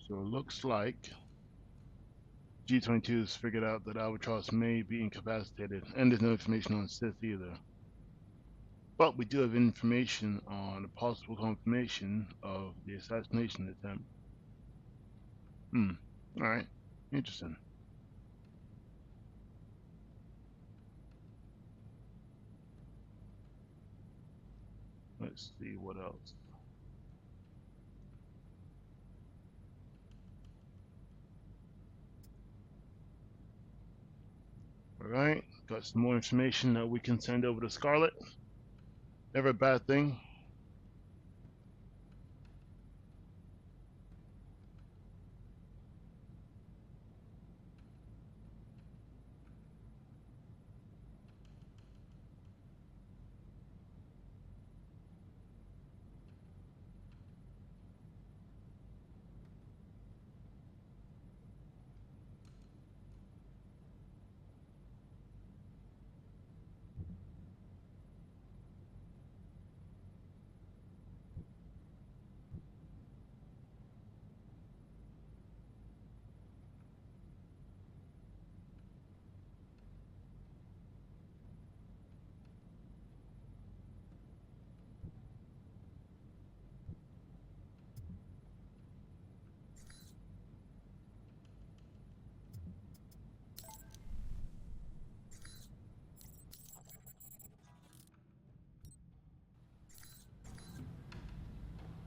So it looks like G22 has figured out that Albatross may be incapacitated, and there's no information on Sith either. But we do have information on a possible confirmation of the assassination attempt. Alright. Interesting. Let's see what else. Alright, got some more information that we can send over to Scarlet. Never a bad thing.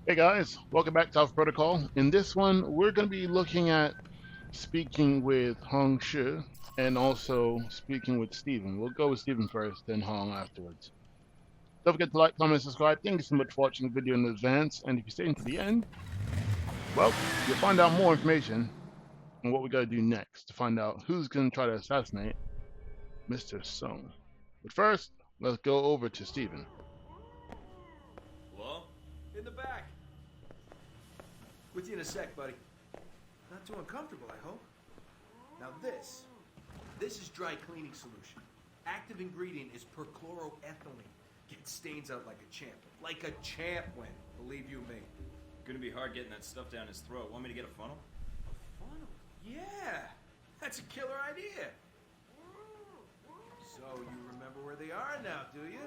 Hey guys, welcome back to Alpha Protocol. In this one, we're going to be looking at speaking with Hong Shi and also speaking with Stephen. We'll go with Stephen first, then Hong afterwards. Don't forget to like, comment, subscribe. Thank you so much for watching the video in advance. And if you stay until the end, well, you'll find out more information on what we got to do next to find out who's going to try to assassinate Mr. Sung. But first, let's go over to Stephen. Hello? In the back. With you in a sec, buddy. Not too uncomfortable, I hope. Now this is dry cleaning solution. Active ingredient is perchloroethylene. Gets stains out like a champ. Like a champ, Wen. Believe you me. Gonna be hard getting that stuff down his throat. Want me to get a funnel? A funnel? Yeah! That's a killer idea! So you remember where they are now, do you?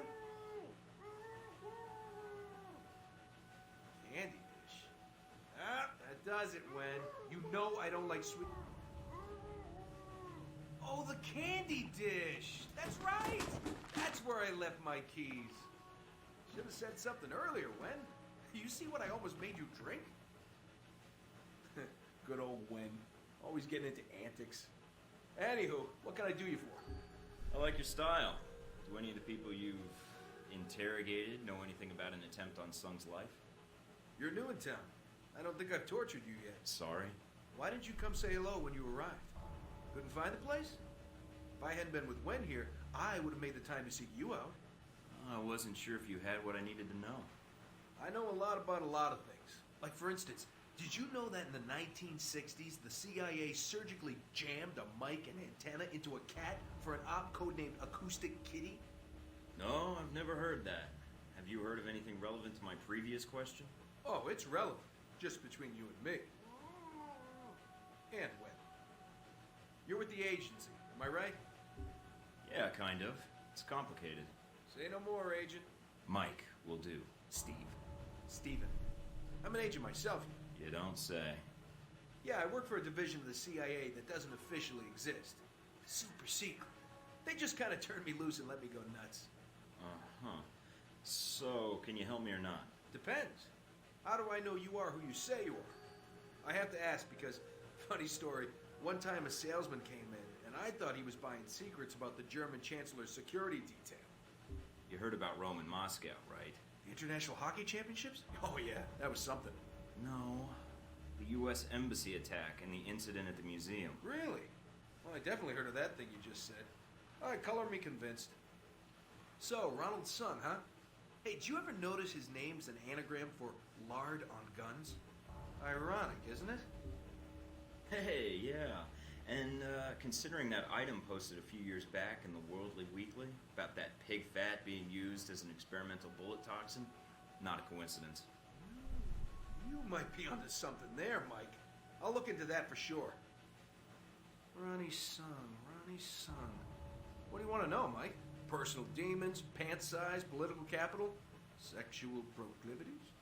Candy dish. Ah, that does it, Wen. You know I don't like sweet... Oh, the candy dish! That's right! That's where I left my keys. Should have said something earlier, Wen. You see what I almost made you drink? Good old Wen. Always getting into antics. Anywho, what can I do you for? I like your style. Do any of the people you've interrogated know anything about an attempt on Sung's life? You're new in town. I don't think I've tortured you yet. Sorry. Why didn't you come say hello when you arrived? Couldn't find the place? If I hadn't been with Wen here, I would have made the time to seek you out. I wasn't sure if you had what I needed to know. I know a lot about a lot of things. Like, for instance, did you know that in the 1960s, the CIA surgically jammed a mic and antenna into a cat for an op codenamed Acoustic Kitty? No, I've never heard that. Have you heard of anything relevant to my previous question? Oh, it's relevant. Just between you and me. And Wen. You're with the agency, am I right? Yeah, kind of. It's complicated. Say no more, Agent. Mike will do. Steve. Steven. I'm an agent myself. You don't say. Yeah, I work for a division of the CIA that doesn't officially exist. Super secret. They just kind of turned me loose and let me go nuts. Uh-huh. So, can you help me or not? Depends. How do I know you are who you say you are? I have to ask because, funny story, one time a salesman came in and I thought he was buying secrets about the German Chancellor's security detail. You heard about Rome and Moscow, right? The International Hockey Championships? Oh yeah, that was something. No. The U.S. Embassy attack and the incident at the museum. Really? Well, I definitely heard of that thing you just said. All right, color me convinced. So, Ronald Sung, huh? Hey, did you ever notice his name's an anagram for lard on guns? Ironic, isn't it? Hey, yeah. And considering that item posted a few years back in the Worldly Weekly about that pig fat being used as an experimental bullet toxin, not a coincidence. You might be onto something there, Mike. I'll look into that for sure. Ronnie Sung, Ronnie Sung. What do you want to know, Mike? Personal demons, pant size, political capital, sexual proclivities?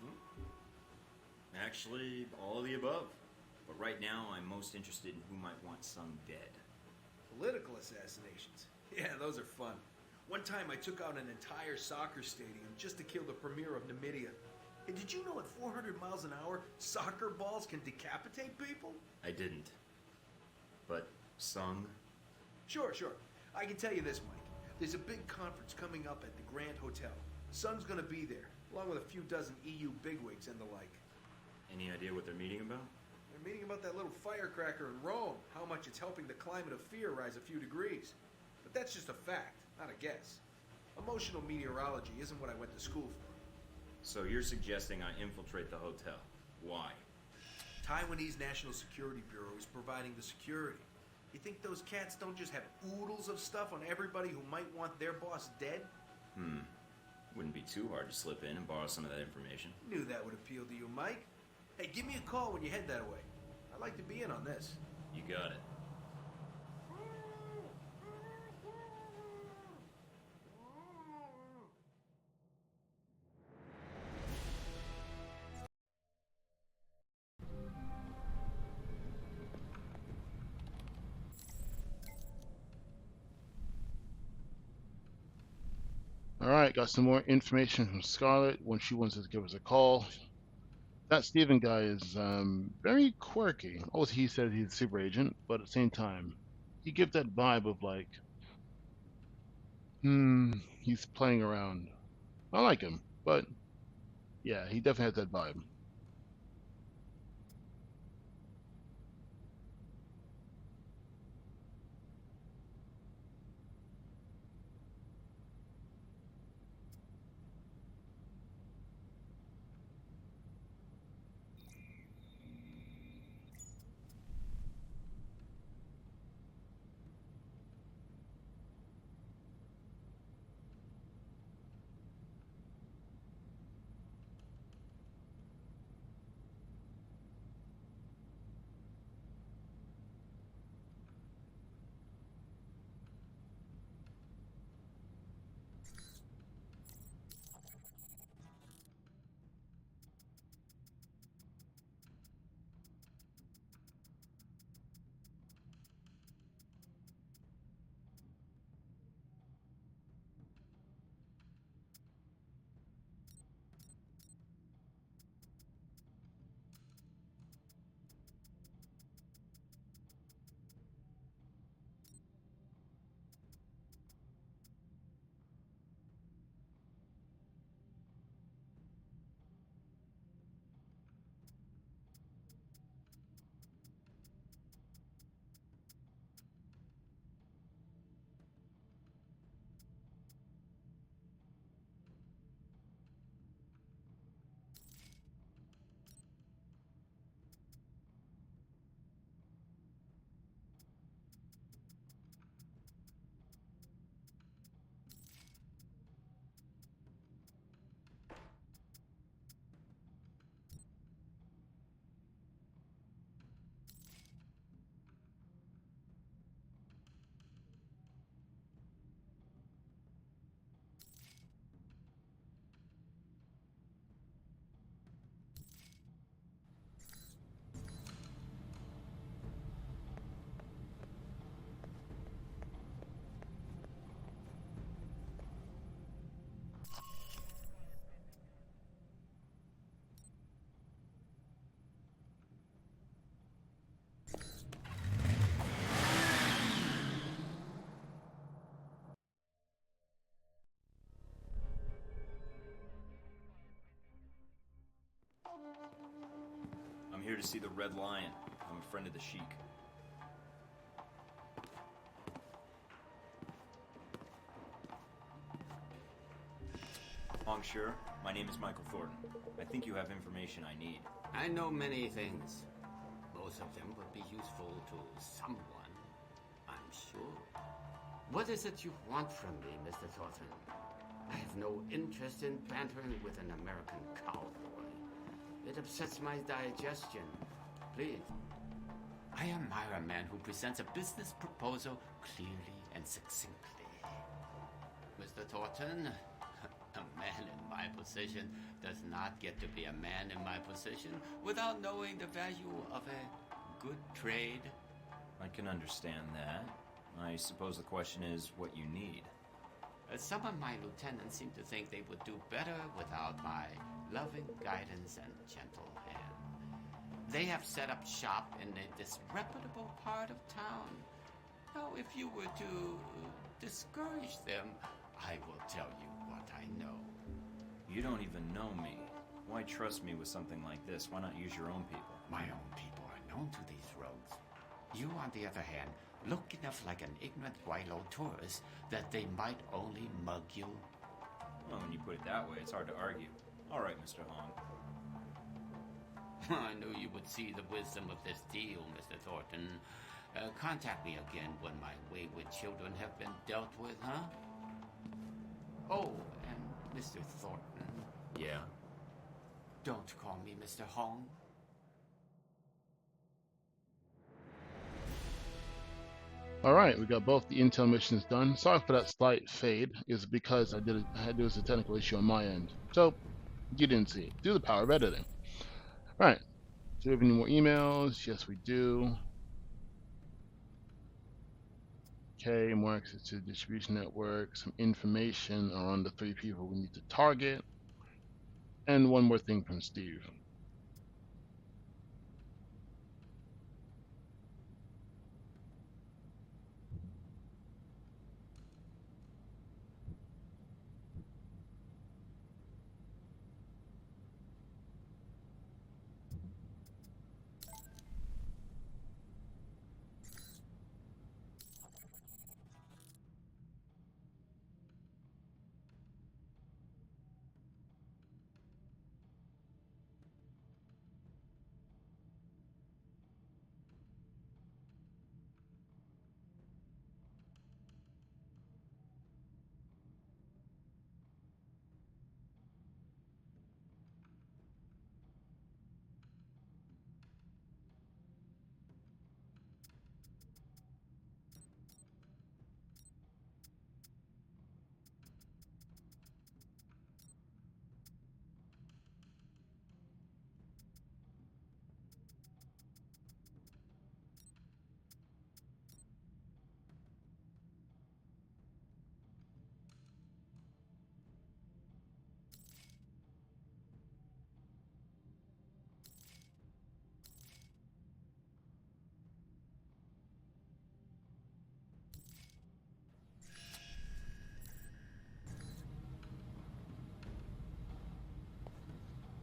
Actually, all of the above. But right now, I'm most interested in who might want Sung dead. Political assassinations. Yeah, those are fun. One time I took out an entire soccer stadium just to kill the premier of Namibia. Hey, did you know at 400 miles an hour, soccer balls can decapitate people? I didn't. But Sung? Sure. I can tell you this, Mike. There's a big conference coming up at the Grand Hotel. Sung's gonna be there, along with a few dozen EU bigwigs and the like. Any idea what they're meeting about? They're meeting about that little firecracker in Rome, how much it's helping the climate of fear rise a few degrees. But that's just a fact, not a guess. Emotional meteorology isn't what I went to school for. So you're suggesting I infiltrate the hotel. Why? Taiwanese National Security Bureau is providing the security. You think those cats don't just have oodles of stuff on everybody who might want their boss dead? Wouldn't be too hard to slip in and borrow some of that information. Knew that would appeal to you, Mike. Hey, give me a call when you head that way. I'd like to be in on this. You got it. All right, got some more information from Scarlett when she wants to give us a call. That Steven guy is very quirky. Also, he says he's a super agent, but at the same time, he gives that vibe of like, he's playing around. I like him, but yeah, he definitely has that vibe. I'm here to see the Red Lion. I'm a friend of the Sheik. Monsieur, my name is Michael Thorton. I think you have information I need. I know many things. Most of them would be useful to someone, I'm sure. What is it you want from me, Mr. Thornton? I have no interest in bantering with an American cowboy. It upsets my digestion. Please, I admire a man who presents a business proposal clearly and succinctly. Mr. Thornton, a man in my position does not get to be a man in my position without knowing the value of a good trade. I can understand that. I suppose the question is what you need. Some of my lieutenants seem to think they would do better without my loving guidance and gentle hand. They have set up shop in a disreputable part of town. Now, if you were to discourage them, I will tell you what I know. You don't even know me. Why trust me with something like this? Why not use your own people? My own people are known to these rogues. You, on the other hand, look enough like an ignorant Wilo tourist that they might only mug you. Well, when you put it that way, it's hard to argue. All right, Mr. Hong. I knew you would see the wisdom of this deal, Mr. Thornton. Contact me again when my wayward children have been dealt with, huh? Oh, and Mr. Thornton. Yeah? Don't call me Mr. Hong. Alright, we got both the intel missions done. Sorry for that slight fade. It's because there was a technical issue on my end. So, you didn't see it. Do the power of editing. Alright, do we have any more emails? Yes, we do. Okay, more access to the distribution network. Some information on the 3 people we need to target. And one more thing from Steve.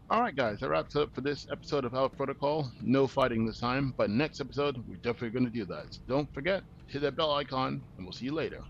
Alright guys, that wraps up for this episode of Alpha Protocol. No fighting this time, but next episode, we're definitely going to do that. So don't forget, hit that bell icon, and we'll see you later.